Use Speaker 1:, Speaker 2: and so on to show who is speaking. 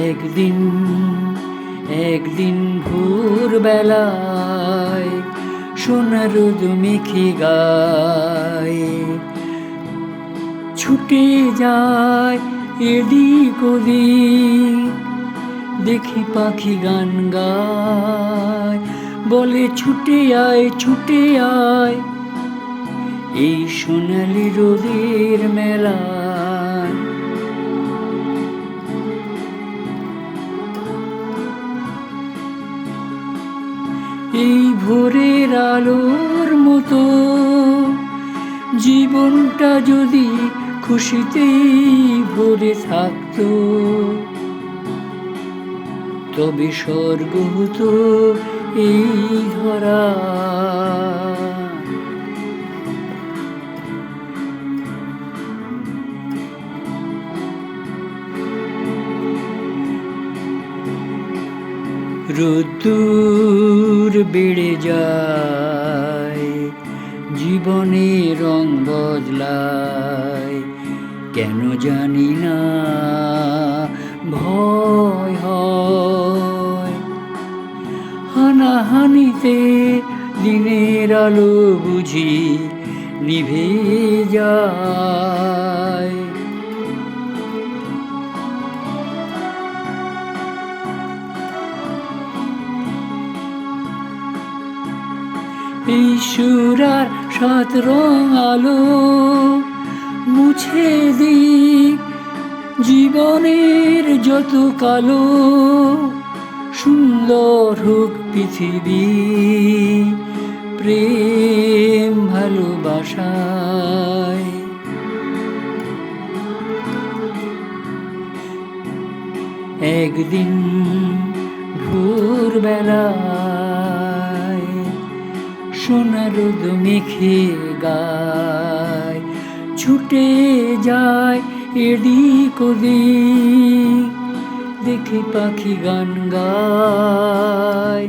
Speaker 1: একদিন একদিন ভোরবেলায় সোনার রোদ মেখে গায়ে ছুটে যায় এদিক ওদিক, দেখি পাখি গান গায়, বলে ছুটে ছুটে আয় এই সোনালি রোদের মেলায়। এই ভোরের আলোর মতো জীবনটা যদি খুশিতেই ভরে থাকতো, তবে স্বর্গ হতো এই ধরা। রোদ্দুর বেড়ে যায়, জীবনে রং বদলায়, কেন জানি না ভয় হয়। হানাহানিতে দিনের আলো বুঝি নিভে যায়। এই সুরার সাত রং আলো মুছে দিক জীবনের যত কালো, সুন্দর হোক পৃথিবী প্রেম ভালোবাসায়। একদিন ভোরবেলায় সোনার রোদ মেখে গায়, ছুটে যায় এদিক ওদিক, দেখি পাখি গান গায়।